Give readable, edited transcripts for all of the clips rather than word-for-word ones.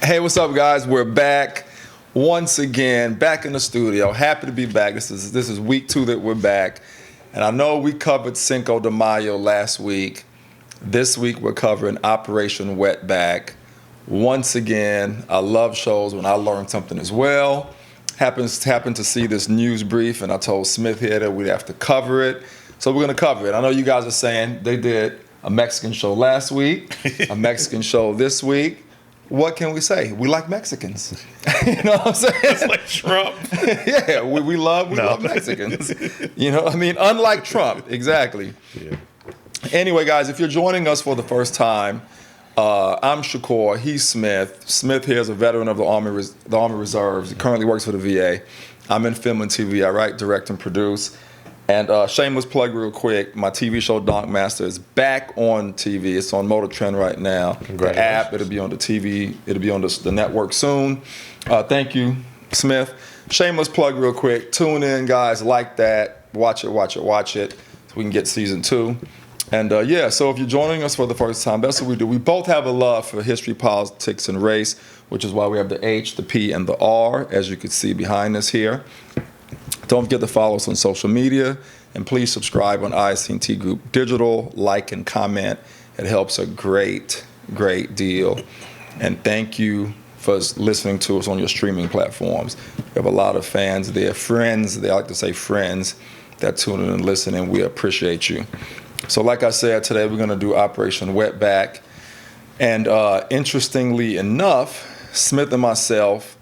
Hey, what's up, guys? We're back once again, back in the studio. Happy to be back. This is week 2 that we're back. And I know we covered Cinco de Mayo last week. This week we're covering Operation Wetback. Once again, I love shows when I learn something as well. Happened to see this news brief, and I told Smith here that we'd have to cover it. So we're going to cover it. I know you guys are saying they did a Mexican show last week, a Mexican show this week. What can we say? We like Mexicans. You know what I'm saying? It's like Trump. Yeah, we love Mexicans. You know, I mean, unlike Trump, exactly. Yeah. Anyway, guys, if you're joining us for the first time, I'm Shakur. He's Smith. Smith here is a veteran of the Army Reserves. He currently works for the VA. I'm in film and TV. I write, direct, and produce. And shameless plug real quick, my TV show Donk Master is back on TV. It's on Motor Trend right now. The app, it'll be on the TV. It'll be on the network soon. Thank you, Smith. Shameless plug real quick. Tune in, guys. Like that. Watch it. So we can get season 2. And so if you're joining us for the first time, that's what we do. We both have a love for history, politics, and race, which is why we have the H, the P, and the R, as you can see behind us here. Don't forget to follow us on social media, and please subscribe on IST Group Digital, like and comment. It helps a great deal. And thank you for listening to us on your streaming platforms. We have a lot of fans there, friends, they like to say friends, that tune in and listen, and we appreciate you. So like I said, today we're going to do Operation Wetback. And interestingly enough, Smith and myself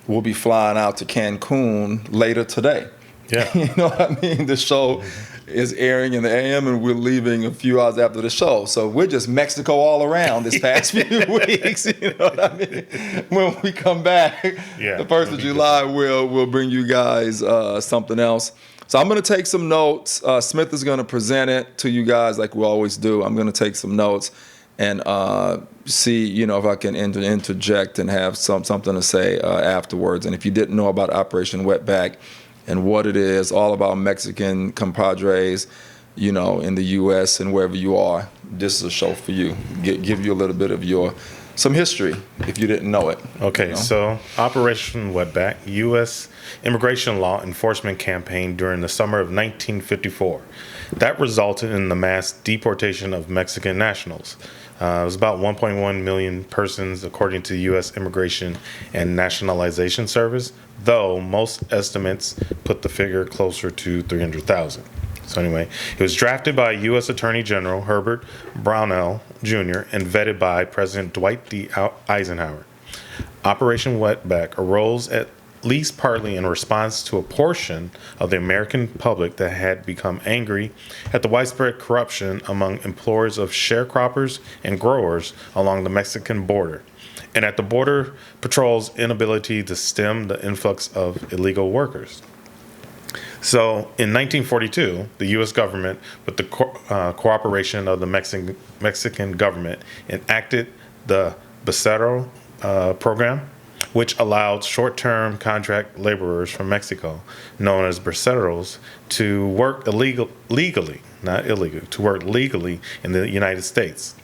will be flying out to Cancun later today. Yeah. You know what I mean? The show is airing in the AM, and we're leaving a few hours after the show. So we're just Mexico all around this past few weeks. You know what I mean? When we come back, the 1st of July, we'll bring you guys something else. So I'm going to take some notes. Smith is going to present it to you guys like we always do. I'm going to take some notes and see, if I can interject and have something to say afterwards. And if you didn't know about Operation Wetback and what it is, all about Mexican compadres, in the U.S. and wherever you are, this is a show for you. Give you a little bit of some history if you didn't know it. Okay, so Operation Wetback, U.S. immigration law enforcement campaign during the summer of 1954. That resulted in the mass deportation of Mexican nationals. It was about 1.1 million persons, according to the U.S. Immigration and Nationalization Service, though most estimates put the figure closer to 300,000. So anyway, it was drafted by U.S. Attorney General Herbert Brownell Jr. and vetted by President Dwight D. Eisenhower. Operation Wetback arose at least partly in response to a portion of the American public that had become angry at the widespread corruption among employers of sharecroppers and growers along the Mexican border, and at the Border Patrol's inability to stem the influx of illegal workers. So in 1942, the U.S. government, with the cooperation of the Mexican government, enacted the Bracero program, which allowed short-term contract laborers from Mexico, known as braceros, to work legally in the United States.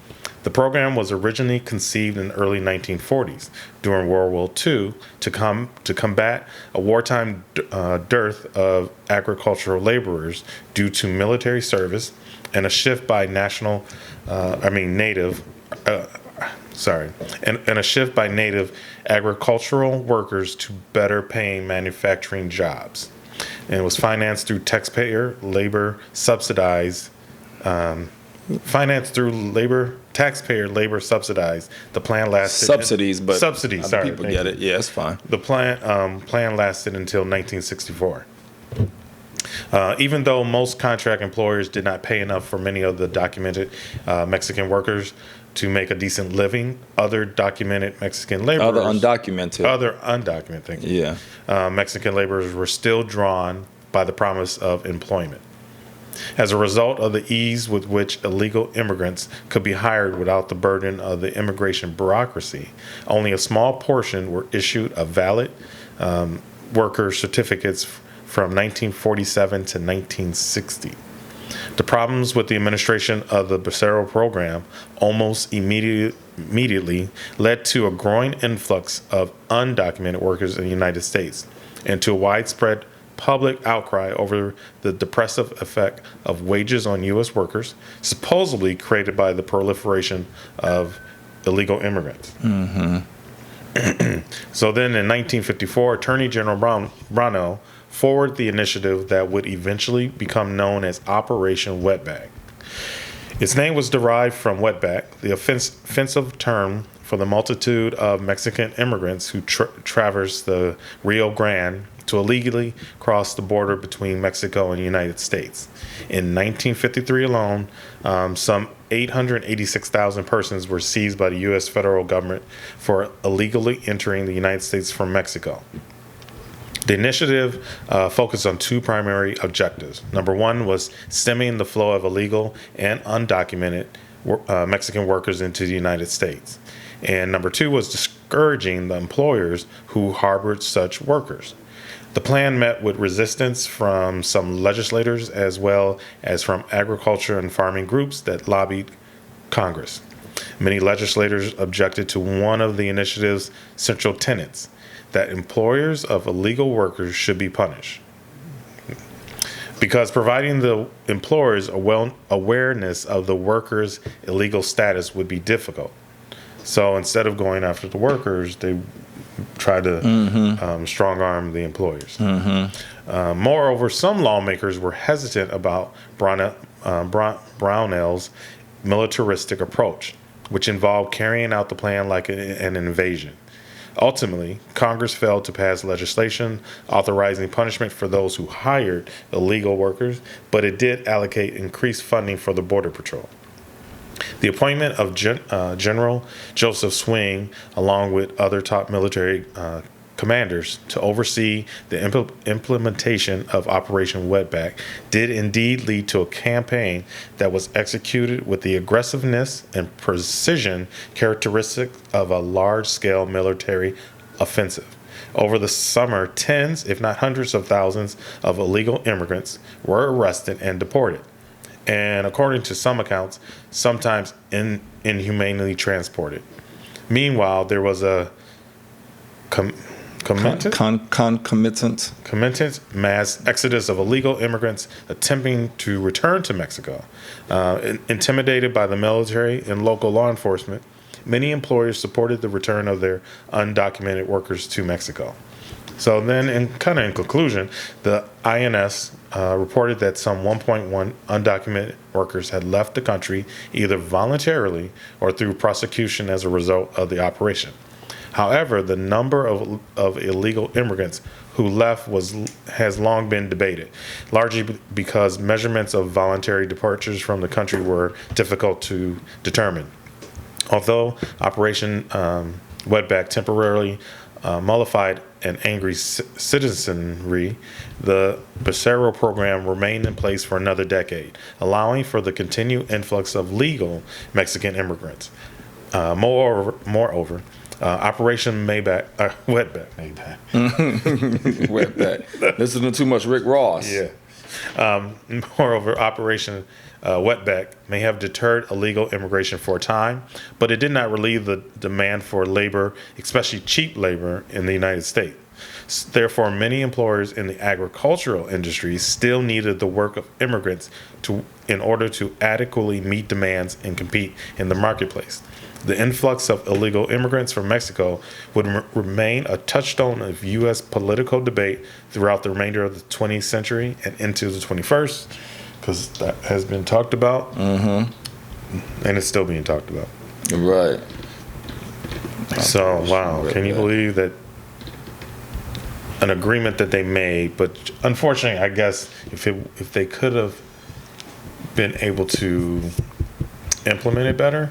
The program was originally conceived in the early 1940s during World War II to combat a wartime dearth of agricultural laborers due to military service and a shift by native agricultural workers to better paying manufacturing jobs. And it was financed through taxpayer labor subsidized. The plan lasted subsidies. Sorry, people get it. Yeah, it's fine. The plan lasted until 1964. Even though most contract employers did not pay enough for many of the documented Mexican workers to make a decent living, other documented Mexican laborers... Other undocumented, thank you. Yeah. Mexican laborers were still drawn by the promise of employment. As a result of the ease with which illegal immigrants could be hired without the burden of the immigration bureaucracy, only a small portion were issued a valid worker certificates from 1947 to 1960. The problems with the administration of the Bracero program almost immediately led to a growing influx of undocumented workers in the United States and to a widespread public outcry over the depressive effect of wages on U.S. workers, supposedly created by the proliferation of illegal immigrants. So then in 1954, Attorney General Brownell forwarded the initiative that would eventually become known as Operation Wetback. Its name was derived from wetback, the offensive term for the multitude of Mexican immigrants who traversed the Rio Grande to illegally cross the border between Mexico and the United States. In 1953 alone, some 886,000 persons were seized by the U.S. federal government for illegally entering the United States from Mexico. The initiative focused on two primary objectives. Number one was stemming the flow of illegal and undocumented Mexican workers into the United States. And number two was discouraging the employers who harbored such workers. The plan met with resistance from some legislators as well as from agriculture and farming groups that lobbied Congress. Many legislators objected to one of the initiative's central tenets, that employers of illegal workers should be punished, because providing the employers awareness of the workers' illegal status would be difficult. So instead of going after the workers, they tried to strong arm the employers. Moreover, some lawmakers were hesitant about Brownell's militaristic approach, which involved carrying out the plan like an invasion. Ultimately, Congress failed to pass legislation authorizing punishment for those who hired illegal workers, but it did allocate increased funding for the Border Patrol. The appointment of General Joseph Swing, along with other top military commanders, to oversee the implementation of Operation Wetback did indeed lead to a campaign that was executed with the aggressiveness and precision characteristic of a large-scale military offensive. Over the summer, tens, if not hundreds of thousands of illegal immigrants were arrested and deported, and according to some accounts, sometimes inhumanely transported. Meanwhile, there was a concomitant mass exodus of illegal immigrants attempting to return to Mexico. Intimidated by the military and local law enforcement, many employers supported the return of their undocumented workers to Mexico. So then, in conclusion, the INS reported that some 1.1 undocumented workers had left the country either voluntarily or through prosecution as a result of the operation. However, the number of illegal immigrants who left has long been debated, largely because measurements of voluntary departures from the country were difficult to determine. Although Operation Wetback temporarily mollified an angry citizenry, the Bracero program remained in place for another decade, allowing for the continued influx of legal Mexican immigrants. Moreover, Operation Wetback. Wetback. Listening to too much Rick Ross. Yeah. Moreover, Operation Wetback may have deterred illegal immigration for a time, but it did not relieve the demand for labor, especially cheap labor, in the United States. Therefore, many employers in the agricultural industry still needed the work of immigrants in order to adequately meet demands and compete in the marketplace. The influx of illegal immigrants from Mexico would remain a touchstone of U.S. political debate throughout the remainder of the 20th century and into the 21st, because that has been talked about, and it's still being talked about. Right. So, wow, can you believe that an agreement that they made, but unfortunately, I guess if they could have been able to implement it better,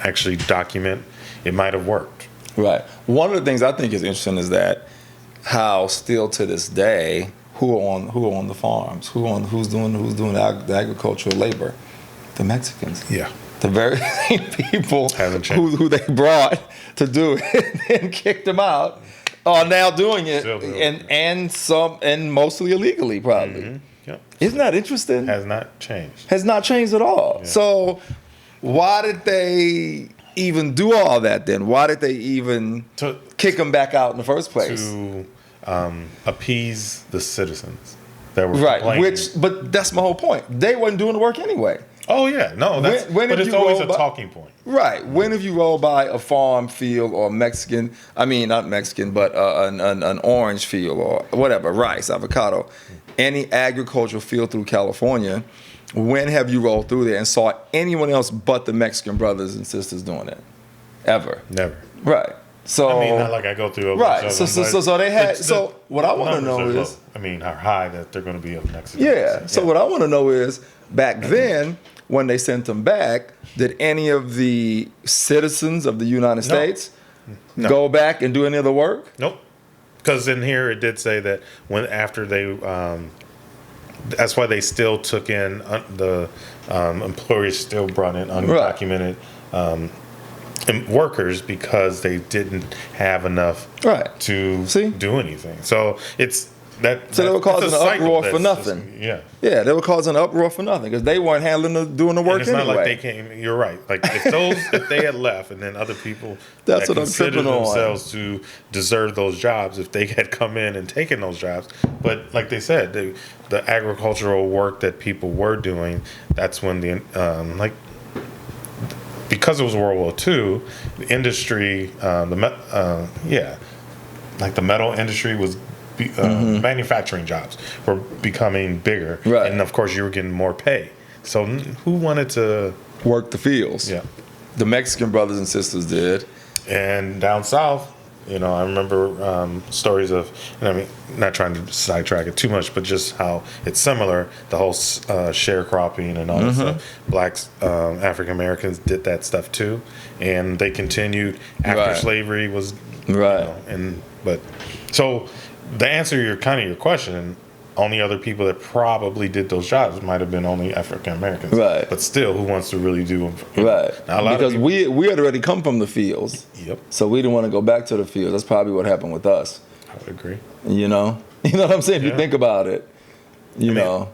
actually document, it might have worked. Right. One of the things I think is interesting is that how still to this day, who are on the farms, who's doing the agricultural labor, the Mexicans. Yeah. The very same people who they brought to do it and kicked them out are now doing it, and mostly illegally, probably. Yeah. Isn't that interesting? Has not changed. Has not changed at all. Yeah. So why did they even do all that then? Why did they even kick them back out in the first place? To appease the citizens that were Right, complaining. but that's my whole point. They wasn't doing the work anyway. Oh yeah, no, that's When but if it's you always roll a by- talking point. Right. When have you rolled by a farm field or not Mexican, but an orange field or whatever, rice, avocado, any agricultural field through California, when have you rolled through there and saw anyone else but the Mexican brothers and sisters doing it? Ever. Never. Right. So I mean, not like I go through a right. bunch So of them, so they had. the So what I want to numbers know are is, low. I mean, are high that they're going to be of Mexican. yeah. So what I want to know is, back then when they sent them back, did any of the citizens of the United States No. go back and do any of the work? Nope. Because in here it did say that after they, that's why they still took in the employers still brought in undocumented workers because they didn't have enough to do anything. So it's that. So they were causing it's a an cycle uproar for that's nothing. Yeah. Yeah, they were causing an uproar for nothing because they weren't doing the work And it's anyway. not like they came. You're right. Like if they had left, and then other people That's that what I'm consider tripping on. themselves to deserve those jobs, if they had come in and taken those jobs, but like they said, the agricultural work that people were doing, that's when because it was World War II, the industry, the metal industry was. Manufacturing jobs were becoming bigger, and of course you were getting more pay. So who wanted to work the fields? Yeah, the Mexican brothers and sisters did. And down south, I remember stories of, and I mean, not trying to sidetrack it too much, but just how it's similar. The whole sharecropping and all that stuff. Blacks, African Americans did that stuff too, and they continued after slavery was so. The answer to your question, only other people that probably did those jobs might have been only African Americans. Right. But still, who wants to really do them? Right. Now, because we had already come from the fields. Yep. So we didn't want to go back to the fields. That's probably what happened with us. I would agree. You know what I'm saying? If you think about it, you know.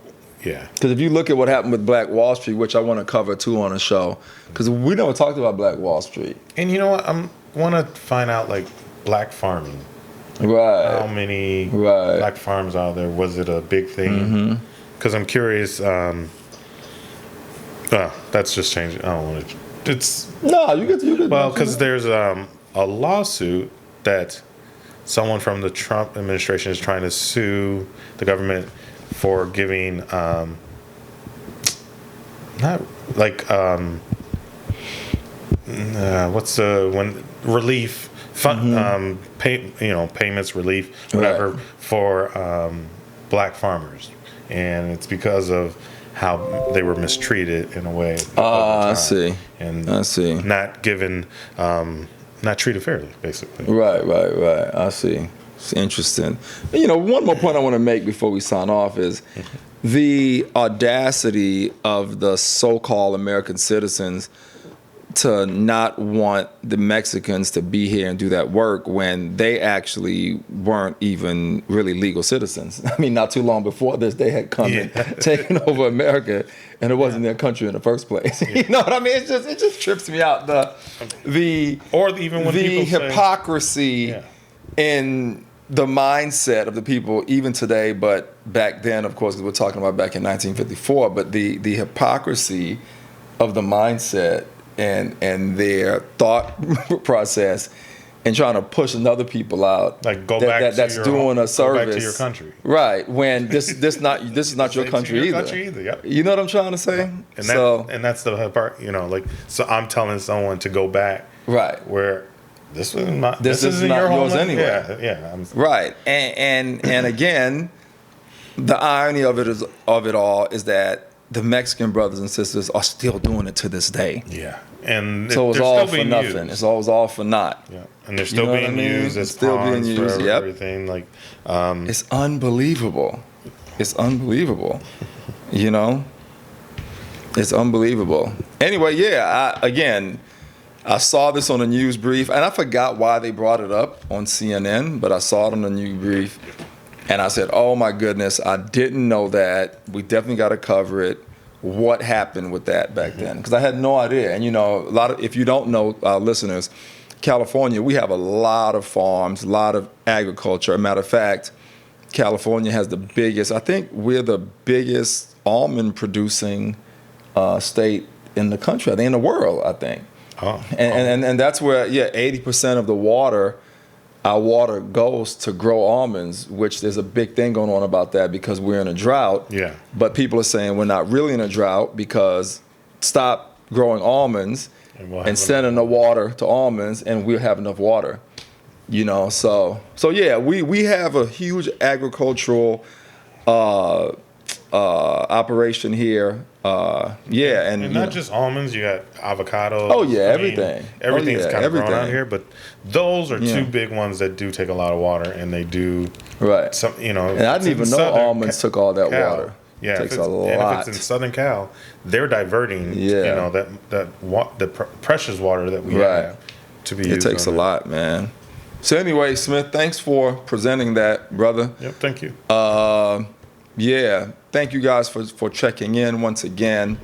Yeah. Because if you look at what happened with Black Wall Street, which I want to cover too on the show, because we never talked about Black Wall Street. And you know what? I want to find out black farming. Right. How many black farms are there? Was it a big thing? Because I'm curious. That's just changing. I don't want to. It's no. You could. Well, because there's a lawsuit that someone from the Trump administration is trying to sue the government for giving what's the when relief. Payments, relief, whatever, for black farmers, and it's because of how they were mistreated in a way. I see. And I see. Not given, not treated fairly, basically. Right. I see. It's interesting. One more point I want to make before we sign off is the audacity of the so-called American citizens to not want the Mexicans to be here and do that work when they actually weren't even really legal citizens. I mean, not too long before this, they had come and taken over America, and it wasn't their country in the first place. You know what I mean? It just trips me out. The hypocrisy in the mindset of the people, even today, but back then, of course, because we're talking about back in 1954. But the hypocrisy of the mindset and their thought process and trying to push another people out that's doing a service. Go back to your country. Right. When this is not your country either. Yep. You know what I'm trying to say? Yeah. And that's the part, so I'm telling someone to go back. Right. Where this isn't not yours anyway. Yeah. Right. And again, the irony of it all is that the Mexican brothers and sisters are still doing it to this day. Yeah. And so it's all for nothing. It's always all for naught. Yeah. And they're still being used as pawns for everything. It's unbelievable. It's unbelievable. It's unbelievable. Anyway, I saw this on a news brief, and I forgot why they brought it up on CNN, but I saw it on a news brief. And I said, oh my goodness, I didn't know that. We definitely got to cover it. What happened with that back then? Because I had no idea. And if you don't know, listeners, California, we have a lot of farms, a lot of agriculture. As a matter of fact, California has the biggest, I think we're the biggest almond producing state in the country, I think in the world, I think. Oh. And that's where, 80% of the water, our water goes to grow almonds, which there's a big thing going on about that because we're in a drought. Yeah. But people are saying we're not really in a drought because stop growing almonds and sending the water to almonds and we'll have enough water. So we have a huge agricultural operation here. And not just almonds, you got avocados. Oh yeah, everything. Everything's kind of grown out here, but those are Yeah. two big ones that do take a lot of water, and they do Right. some. And I didn't even know almonds took all that water. Yeah, It takes if a lot. And if it's in Southern Cal, they're diverting. Yeah. The precious water that we Right. have to be used. It takes a lot, man. So anyway, Smith, thanks for presenting that, brother. Yep. Thank you. Thank you guys for checking in once again.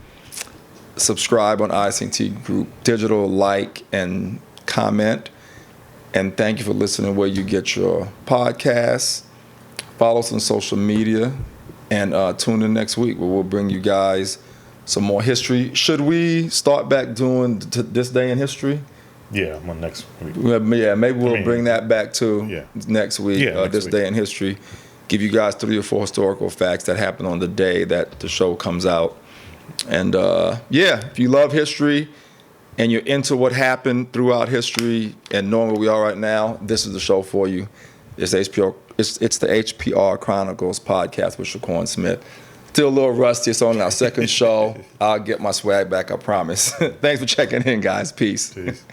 Subscribe on ICT Group Digital, like and comment. And thank you for listening where you get your podcasts. Follow us on social media and tune in next week where we'll bring you guys some more history. Should we start back doing this day in history? Yeah, well, next week. Yeah, maybe we'll bring that back too next week. Yeah, This next day in history. Give you guys 3 or 4 historical facts that happened on the day that the show comes out. And if you love history and you're into what happened throughout history and knowing where we are right now, this is the show for you. It's HPR. It's the HPR Chronicles Podcast with Shakur and Smith. Still a little rusty. It's on our second show. I'll get my swag back, I promise. Thanks for checking in, guys. Peace. Peace.